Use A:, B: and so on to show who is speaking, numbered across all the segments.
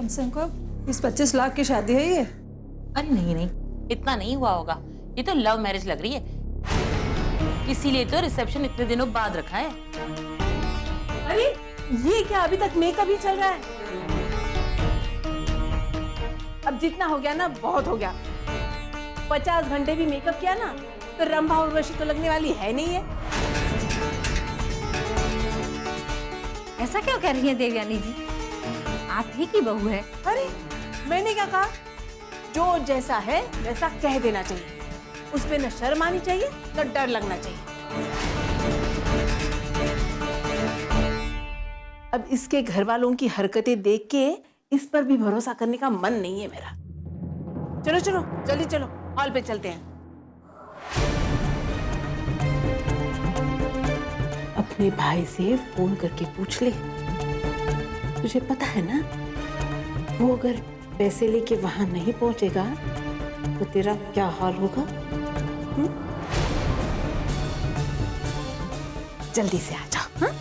A: कम से कम 20-25 लाख की शादी है ये।
B: अरे नहीं नहीं, इतना नहीं हुआ होगा। ये तो लव मैरिज लग रही है, इसीलिए तो रिसेप्शन इतने दिनों बाद रखा है।
C: अरे ये क्या, अभी तक मेकअप ही चल रहा है? अब जितना हो गया ना बहुत हो गया। 50 घंटे भी मेकअप किया ना तो रंभा उर्वशी तो लगने वाली है नहीं है।
D: ऐसा क्यों कह रही है देवयानी जी? आप ही की बहू है।
C: अरे मैंने क्या कहा, जो जैसा है वैसा कह देना चाहिए। उस पे न शर्म आनी चाहिए न डर लगना चाहिए। अब इसके घर वालों की हरकतें देख के इस पर भी भरोसा करने का मन नहीं है मेरा। चलो चलो जल्दी चलो, हॉल पे चलते हैं। अपने भाई से फोन करके पूछ ले। तुझे पता है ना, वो अगर पैसे लेके वहां नहीं पहुंचेगा तो तेरा क्या हाल होगा? जल्दी से आ जाओ। हाँ?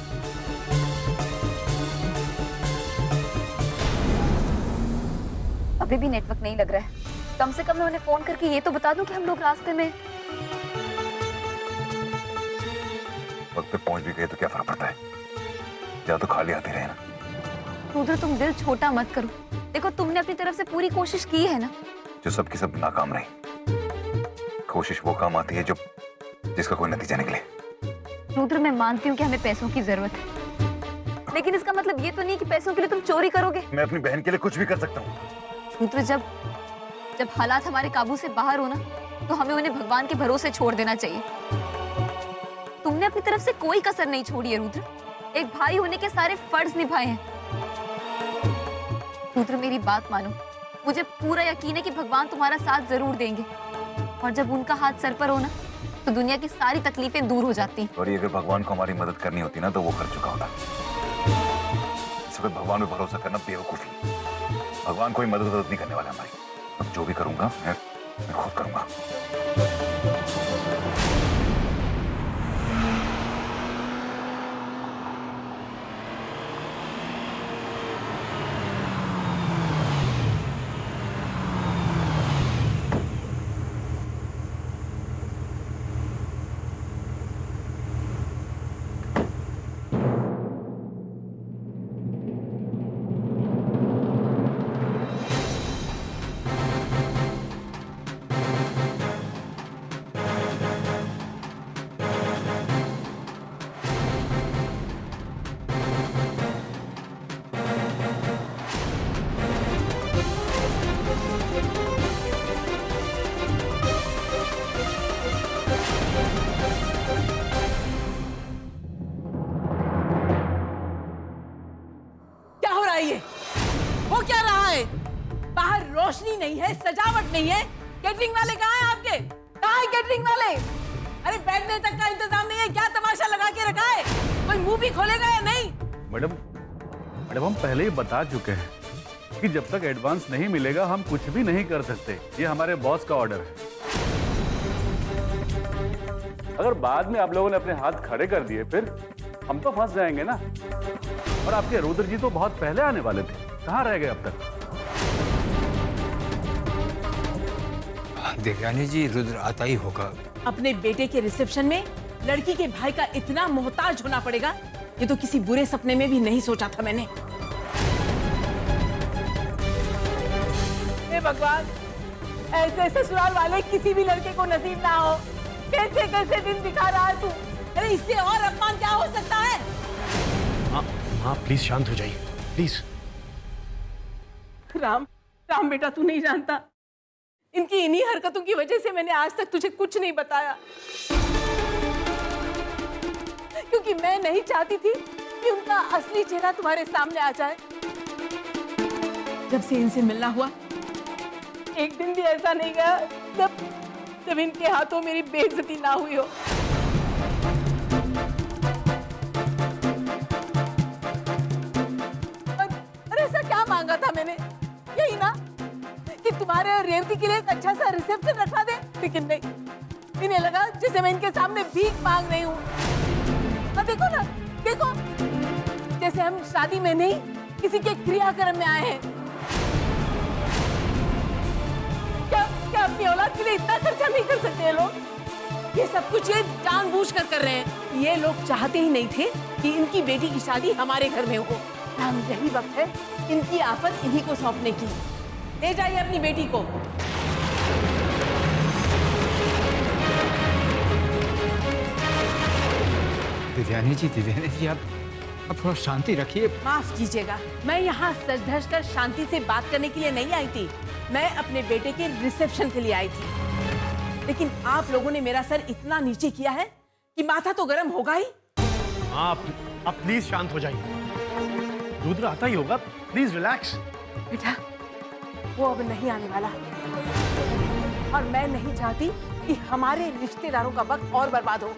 D: अभी भी नेटवर्क नहीं लग रहा है। कम से कम मैं उन्हें फोन करके ये तो बता दूं कि हम लोग रास्ते में।
E: वक्त पे पहुंच भी गए तो क्या फर्क पड़ता है, या तो खाली आती रहे ना।
D: रुद्र तुम दिल छोटा मत करो। देखो तुमने अपनी तरफ से पूरी कोशिश की है ना।
E: जो सबकी सब नाकाम रही। कोशिश वो काम आती है जो जिसका कोई नतीजा निकले।
D: रुद्र मैं मानती हूँ कि हमें पैसों की जरूरत है, लेकिन इसका मतलब ये तो नहीं कि पैसों के लिए तुम चोरी करोगे।
E: मैं अपनी बहन के लिए कुछ भी कर सकता हूँ।
D: रुद्र जब हालात हमारे काबू से बाहर हो ना, तो हमें उन्हें भगवान के भरोसे छोड़ देना चाहिए। तुमने अपनी तरफ से कोई कसर नहीं छोड़ी है रुद्र। एक भाई होने के सारे फर्ज निभाए हैं। रुद्र मेरी बात मानो, मुझे पूरा यकीन है कि भगवान तुम्हारा साथ जरूर देंगे, और जब उनका हाथ सर पर हो ना तो दुनिया की सारी तकलीफें दूर हो जाती।
E: और ये अगर भगवान को हमारी मदद करनी होती ना तो वो कर चुका होता। इस वक्त भगवान पे भरोसा करना बेवकूफी। भगवान कोई मदद नहीं करने वाला हमारी। अब जो भी करूंगा मैं खुद करूंगा।
C: हो क्या रहा है? बाहर रोशनी नहीं है, सजावट नहीं है। कैटरिंग वाले कहाँ हैं आपके? कहाँ है कैटरिंग वाले? अरे बैठने तक का इंतजाम नहीं है, क्या तमाशा लगा के रखा है? कोई मुंह भी खोलेगा या नहीं?
F: मैडम हम पहले ही बता चुके हैं कि जब तक एडवांस नहीं मिलेगा हम कुछ भी नहीं कर सकते। ये हमारे बॉस का ऑर्डर है। अगर बाद में आप लोगों ने अपने हाथ खड़े कर दिए फिर हम तो फंस जाएंगे ना। और आपके रुद्र जी तो बहुत पहले आने वाले थे, कहाँ रह गए अब तक?
G: देवयानी जी, रुद्र आता ही होगा।
C: अपने बेटे के रिसेप्शन में लड़की के भाई का इतना मोहताज होना पड़ेगा, ये तो किसी बुरे सपने में भी नहीं सोचा था मैंने। हे भगवान, ऐसे ससुराल वाले किसी भी लड़के को नसीब ना हो। कैसे कैसे दिन दिखा रहा है तू? अरे इससे और अपमान क्या हो सकता है?
G: हाँ प्लीज शांत हो जाइए प्लीज।
C: राम बेटा, तू नहीं जानता, इनकी इन्हीं हरकतों की वजह से मैंने आज तक तुझे कुछ नहीं बताया, क्योंकि मैं नहीं चाहती थी कि उनका असली चेहरा तुम्हारे सामने आ जाए। जब से इनसे मिलना हुआ, एक दिन भी ऐसा नहीं गया जब इनके हाथों मेरी बेइज्जती ना हुई हो। ऐसा क्या मांगा था मैंने? यही ना कि तुम्हारे और रेवती के लिए एक अच्छा सा रिसेप्शन रखवा दे, लेकिन नहीं, इन्हें लगा जैसे मैं इनके सामने भीख मांग रही हूँ। देखो ना, देखो, जैसे हम शादी में नहीं किसी के क्रियाक्रम में आए हैं। अपनी औलाद के लिए इतना खर्चा नहीं कर सकते ये लोग। ये सब कुछ ये जानबूझकर कर रहे हैं। ये लोग चाहते ही नहीं थे कि इनकी बेटी की शादी हमारे घर में हो। हम यही वक्त है इनकी आफत इन्हीं को सौंपने की। ले जाइए अपनी बेटी को।
H: दिव्यानी जी आप थोड़ा शांति रखिए।
C: माफ कीजिएगा, मैं यहाँ सज धज कर शांति से बात करने के लिए नहीं आई थी। मैं अपने बेटे के रिसेप्शन के लिए आई थी। लेकिन आप लोगों ने मेरा सर इतना नीचे किया है कि माथा तो गर्म होगा ही।
G: आप प्लीज शांत हो जाइए। रुद्र आता ही होगा, प्लीज रिलैक्स।
C: बेटा, वो अब नहीं आने वाला और मैं नहीं चाहती कि हमारे रिश्तेदारों का वक्त और बर्बाद हो।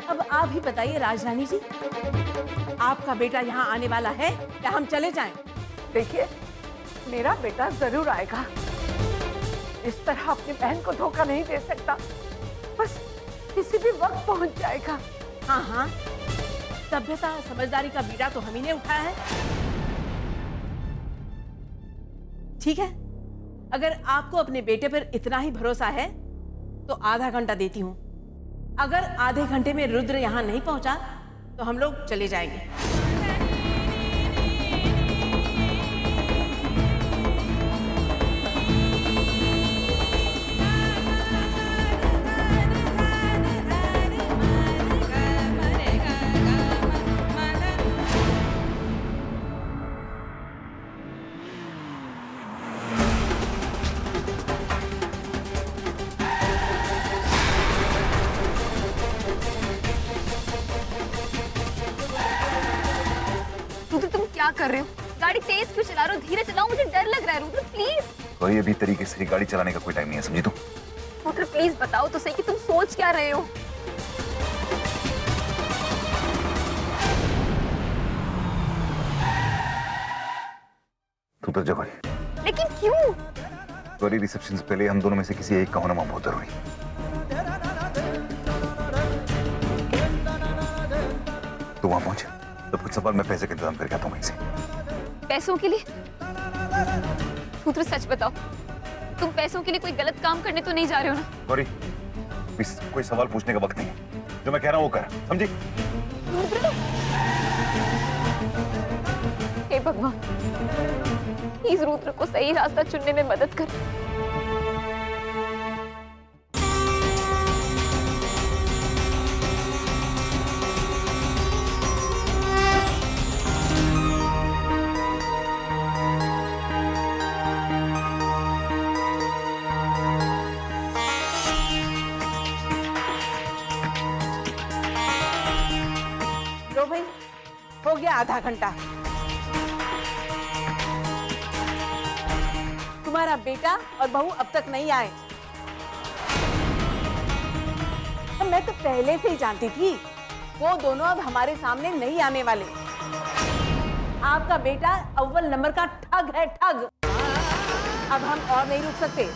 C: अब आप ही बताइए राजरानी जी, आपका बेटा यहाँ आने वाला है या हम चले जाएं? देखिए, मेरा बेटा जरूर आएगा। इस तरह अपनी बहन को धोखा नहीं दे सकता। बस किसी भी वक्त पहुंच जाएगा। हाँ हाँ, सभ्यता समझदारी का बीड़ा तो हम ही ने उठाया है। ठीक है, अगर आपको अपने बेटे पर इतना ही भरोसा है तो आधा घंटा देती हूँ। अगर आधे घंटे में रुद्र यहाँ नहीं पहुंचा तो हम लोग चले जाएंगे।
D: क्या कर रहे हो? गाड़ी तेज क्यों चला रहे हो? धीरे चलाओ, मुझे डर लग रहा है। रुद्र प्लीज।
E: कोई अभी तरीके से गाड़ी चलाने का कोई टाइम नहीं है, समझी तुम?
D: रुद्र प्लीज बताओ तो सही कि तुम सोच क्या रहे हो?
E: तू तो जगह।
D: लेकिन क्यों?
E: गौरी, रिसेप्शन से पहले हम दोनों में से किसी एक का होना बहुत जरूरी। तू वहां पहुंच, तब कुछ सवाल मैं पैसे का इंतजाम करके आता हूं वहीं से।
D: पैसों के लिए? रुद्र सच बताओ, तुम पैसों के लिए कोई गलत काम करने तो नहीं जा रहे हो ना?
E: गौरी, कोई सवाल पूछने का वक्त नहीं है। जो मैं कह रहा हूं वो कर, समझी?
D: हे भगवान, प्लीज रुद्र को सही रास्ता चुनने में मदद कर।
C: लो भाई, हो गया आधा घंटा। तुम्हारा बेटा और बहू अब तक नहीं आए। मैं तो पहले से ही जानती थी वो दोनों अब हमारे सामने नहीं आने वाले। आपका बेटा अव्वल नंबर का ठग है, ठग। अब हम और नहीं रुक सकते।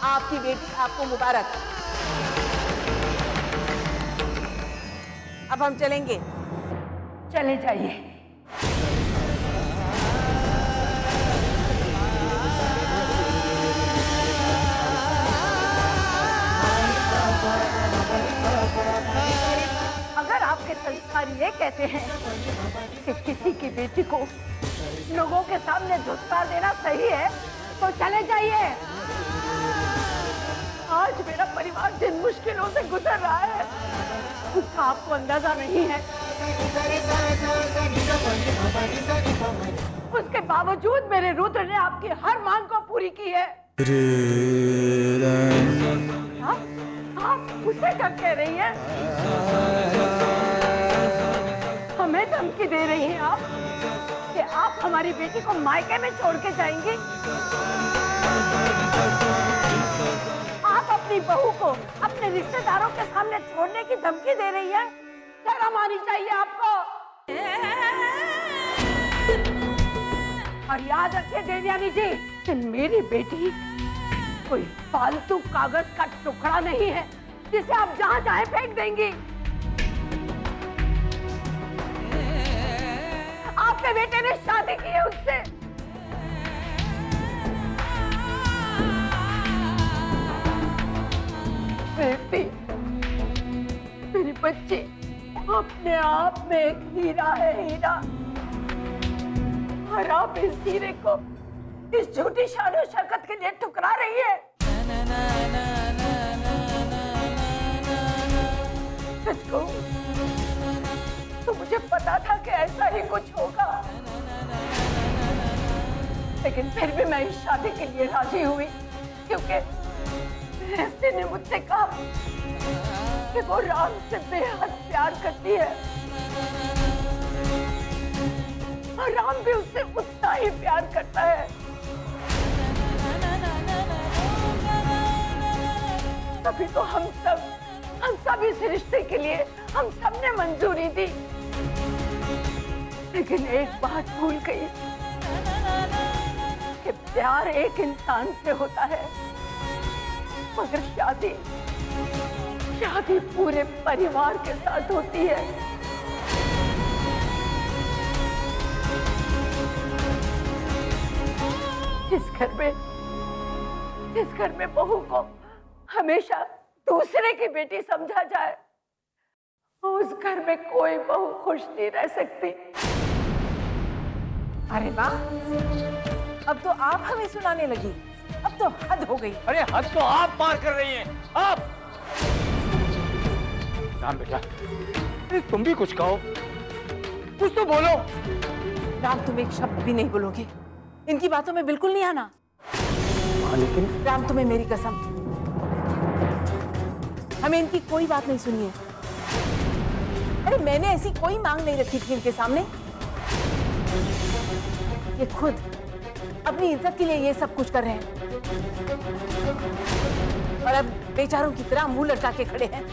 C: आपकी बेटी आपको मुबारक। अब हम चलेंगे। चले जाइए। अगर आपके संस्कार ये कहते हैं कि किसी की बेटी को लोगों के सामने धुतकार देना सही है, तो चले जाइए। आज मेरा परिवार जिन मुश्किलों से गुजर रहा है उसका आपको अंदाजा नहीं है। उसके बावजूद मेरे रुद्र ने आपकी हर मांग को पूरी की है। आप उसे क्या कह रही हैं? हमें धमकी दे रही हैं आप कि आप हमारी बेटी को मायके में छोड़ के जाएंगी? आप अपनी बहू को अपने रिश्तेदारों के सामने छोड़ने की धमकी दे रही है? शर्म आनी चाहिए आपको। और याद रखिए देवयानी जी कि मेरी बेटी कोई फालतू कागज का टुकड़ा नहीं है जिसे आप जहां चाहे फेंक देंगी। आपके बेटे ने शादी की है उससे। देती। मेरी बच्ची अपने आप में एक हीरा है, हीरा। और आप इस हीरे को इस झूठी शान शौकत के लिए ठुकरा रही है। सच कहूं तो मुझे पता था कि ऐसा ही कुछ होगा, लेकिन फिर भी मैं इस शादी के लिए राजी हुई, क्योंकि रेवती ने मुझसे कहा कि वो राम से बेहद प्यार करती है और राम भी उससे उतना ही प्यार करता है। तभी तो हम सब इस रिश्ते के लिए हम सब ने मंजूरी दी। लेकिन एक बात भूल गई कि प्यार एक इंसान से होता है, मगर शादी पूरे परिवार के साथ होती है। जिस घर में बहू को हमेशा दूसरे की बेटी समझा जाए, उस घर में कोई बहू खुश नहीं रह सकती।
I: अरे वाह, अब तो आप हमें सुनाने लगी। अब तो हद हो गई।
H: अरे हद तो आप पार कर रही हैं। आप राम बेटा, तुम भी कुछ कहो, कुछ तो बोलो।
I: राम, तुम एक शब्द भी नहीं बोलोगे, इनकी बातों में बिल्कुल नहीं आना।
H: लेकिन
I: राम, तुम्हें मेरी कसम, हमें इनकी कोई बात नहीं सुनी है। अरे मैंने ऐसी कोई मांग नहीं रखी थी इनके सामने। ये खुद अपनी इज्जत के लिए ये सब कुछ कर रहे हैं और अब बेचारों की तरह मुंह लटका के खड़े हैं।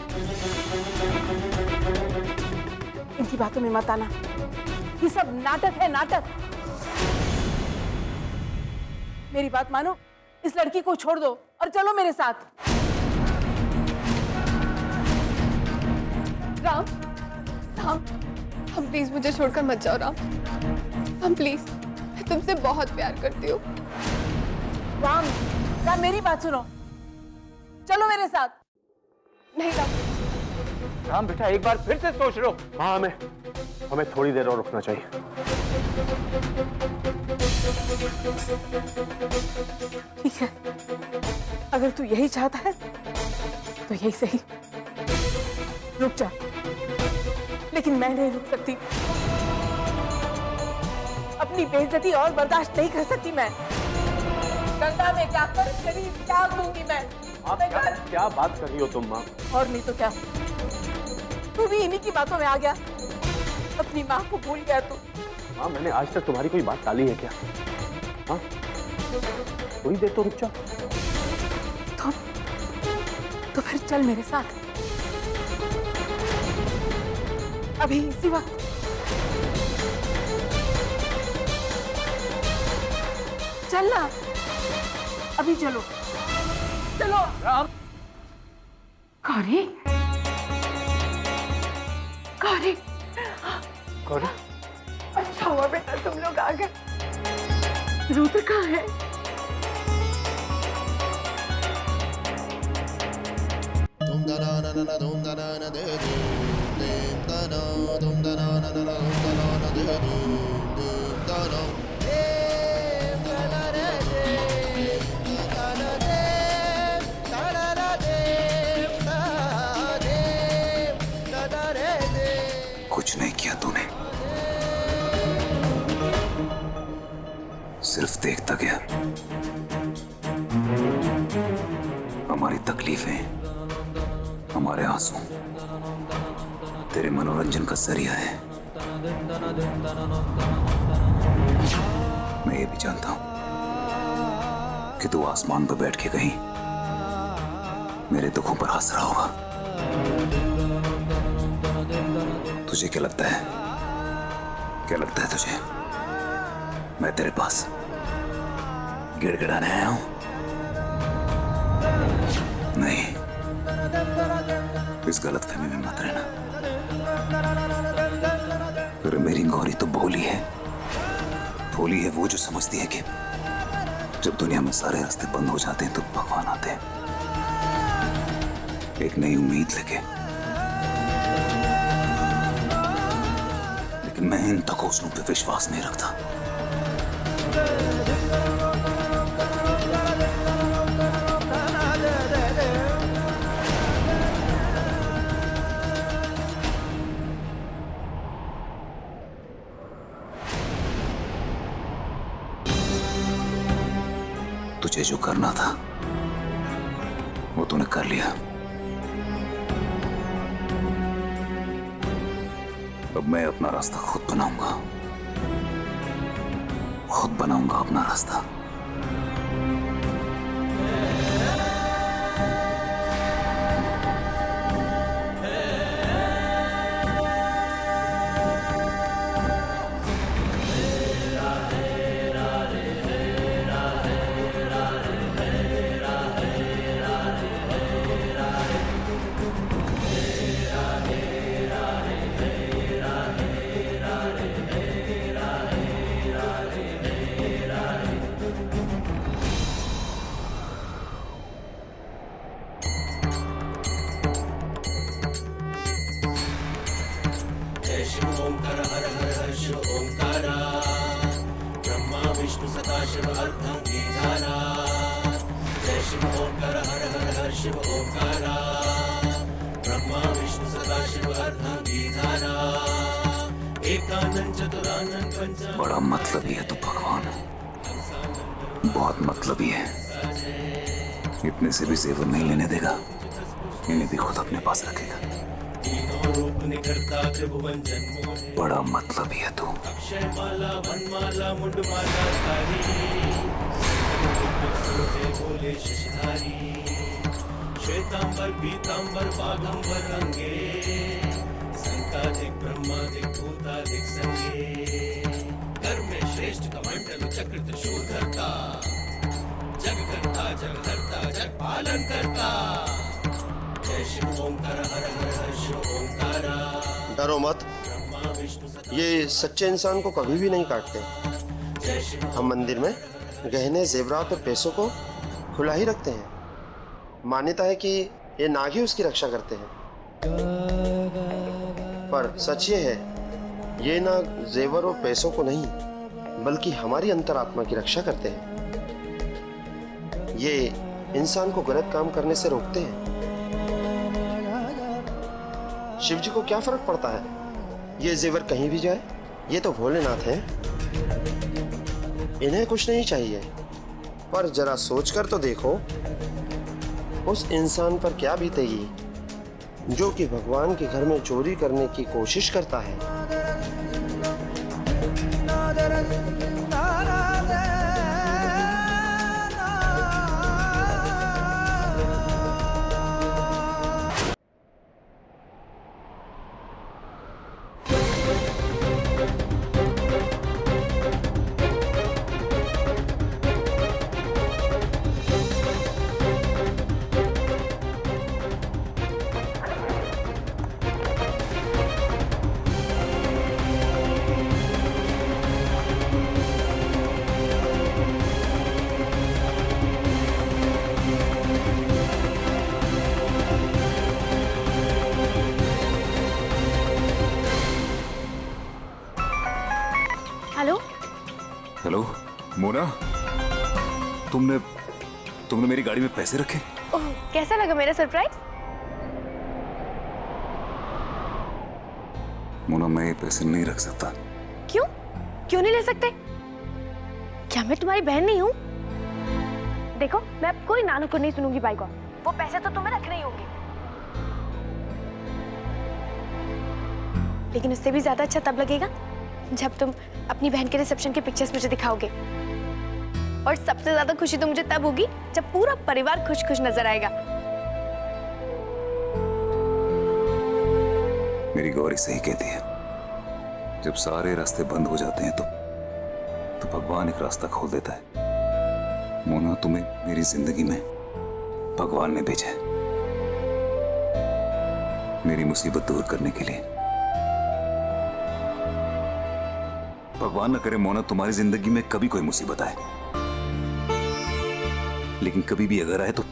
I: इनकी बातों में मत आना, ये सब नाटक है, नाटक। मेरी बात मानो, इस लड़की को छोड़ दो और चलो मेरे साथ।
J: राम, प्लीज मुझे छोड़कर मत जाओ राम। प्लीज, मैं तुमसे बहुत प्यार करती हूँ।
I: राम, मेरी बात सुनो, चलो मेरे साथ।
J: नहीं
H: राम बेटा, एक बार फिर से सोच लो।
F: हाँ, हमें थोड़ी देर और रुकना चाहिए।
I: ठीक है, अगर तू यही चाहता है तो यही सही, रुक जा। लेकिन मैं नहीं रुक सकती, अपनी बेइज्जती और बर्दाश्त नहीं कर सकती मैं। गंगा में जाकर शरीर त्याग दूंगी मैं।
F: आप क्या बात कर रही हो तुम माँ?
I: और नहीं तो क्या, तू भी इन्हीं की बातों में आ गया, अपनी माँ को भूल गया तू।
F: माँ, मैंने आज तक तुम्हारी कोई बात टाली है क्या? हाँ, थोड़ी देर तो रुक जाओ।
I: तो फिर चल मेरे साथ, अभी इसी वक्त। चलना, अभी चलो, चलो।
H: राम,
C: गौरी, अच्छा हुआ बेटा तुम लोग आ गए। रुद्र कहाँ है?
E: कुछ नहीं किया तूने, सिर्फ देखता गया। हमारी तकलीफें, हमारे आंसू तेरे मनोरंजन का जरिया है। मैं ये भी जानता हूं कि तू आसमान पर बैठ के कहीं मेरे दुखों पर हंस रहा होगा। तुझे क्या लगता है, तुझे मैं तेरे पास गिड़गिड़ाने आया हूं? नहीं, इस गलतफहमी में मत रहना। फिर मेरी गौरी तो भोली है वो जो समझती है कि जब दुनिया में सारे रास्ते बंद हो जाते हैं तो भगवान आते हैं। एक नई उम्मीद लेके, लेकिन मैं इन तकोसलों पे विश्वास नहीं रखता। तुझे जो करना था वो तूने कर लिया। अब मैं अपना रास्ता खुद बनाऊंगा, खुद बनाऊंगा अपना रास्ता। बड़ा मतलबी है तू भगवान, बहुत मतलबी है। इतने से भी जेवर नहीं लेने देगा, इन्हें भी खुद अपने पास रखेगा। बड़ा मतलबी है तू। श्वेतांबर पीतांबर बागंबर रंगे, संकादिक ब्रह्मादिक भूतादिक संगे, कर्म में श्रेष्ठ कमंडल चक्र त्रिशूलधरता, जग करता जग हरता जग पालन करता। जय शिव ओंकार हर हर हर शिव ओंकारा।
K: डरो मत, ये सच्चे इंसान को कभी भी नहीं काटते। हम मंदिर में गहने जेवरात और पैसों को खुला ही रखते हैं। मान्यता है कि ये नाग ही उसकी रक्षा करते हैं। पर सच ये है, ये नाग जेवर और पैसों को नहीं बल्कि हमारी अंतरात्मा की रक्षा करते हैं। ये इंसान को गलत काम करने से रोकते हैं। शिव जी को क्या फर्क पड़ता है ये जेवर कहीं भी जाए, ये तो भोलेनाथ हैं। इन्हें कुछ नहीं चाहिए। पर जरा सोचकर तो देखो, उस इंसान पर क्या बीतेगी जो कि भगवान के घर में चोरी करने की कोशिश करता है।
E: हेलो मोना, तुमने मेरी गाड़ी में पैसे रखे?
L: ओह, कैसा लगा मेरा सरप्राइज?
E: मोना, मैं ये पैसे नहीं रख सकता।
L: क्यों? क्यों नहीं ले सकते? क्या मैं तुम्हारी बहन नहीं हूँ? देखो, मैं अब कोई नानू को नहीं सुनूंगी बाई को। वो पैसे तो तुम्हें रखने ही होंगे। लेकिन उससे भी ज्यादा अच्छा तब लगेगा जब तुम अपनी बहन के रिसेप्शन के पिक्चर्स मुझे दिखाओगे। और सबसे ज्यादा खुशी तो मुझे तब होगी जब पूरा परिवार खुश खुश नजर आएगा।
E: मेरी गौरी सही कहती है, जब सारे रास्ते बंद हो जाते हैं तो भगवान एक रास्ता खोल देता है। मोना, तुम्हें मेरी जिंदगी में भगवान ने भेजा है, मेरी मुसीबत दूर करने के लिए। भगवान न करे मोना, तुम्हारी जिंदगी में कभी कोई मुसीबत आए, लेकिन कभी भी अगर आए तो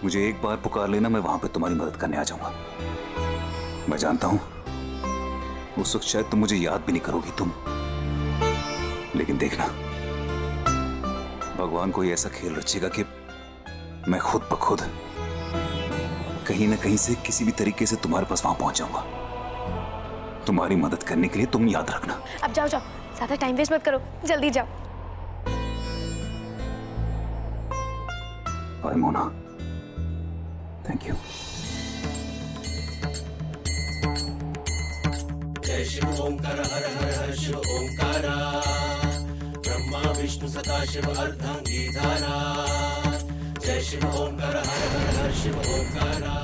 E: मुझे एक बार पुकार लेना, मैं वहां पे तुम्हारी मदद करने आ जाऊंगा। मैं जानता हूं उस वक्त शायद तुम मुझे याद भी नहीं करोगी तुम, लेकिन देखना भगवान कोई ऐसा खेल रचेगा कि मैं खुद ब खुद कहीं ना कहीं से किसी भी तरीके से तुम्हारे पास वहां पहुंच जाऊंगा। तुम्हारी मदद करने के लिए तुम याद रखना।
L: अब जाओ जाओ, ज्यादा टाइम वेस्ट मत करो, जल्दी जाओ।
E: Bye Mona, thank you.
M: जय शिव ओंकार हर हर हर शिव ओंकारा, ब्रह्मा विष्णु सदा शिव अर्धांगी धारा। जय शिव ओंकार हर हर हर शिव ओंकारा,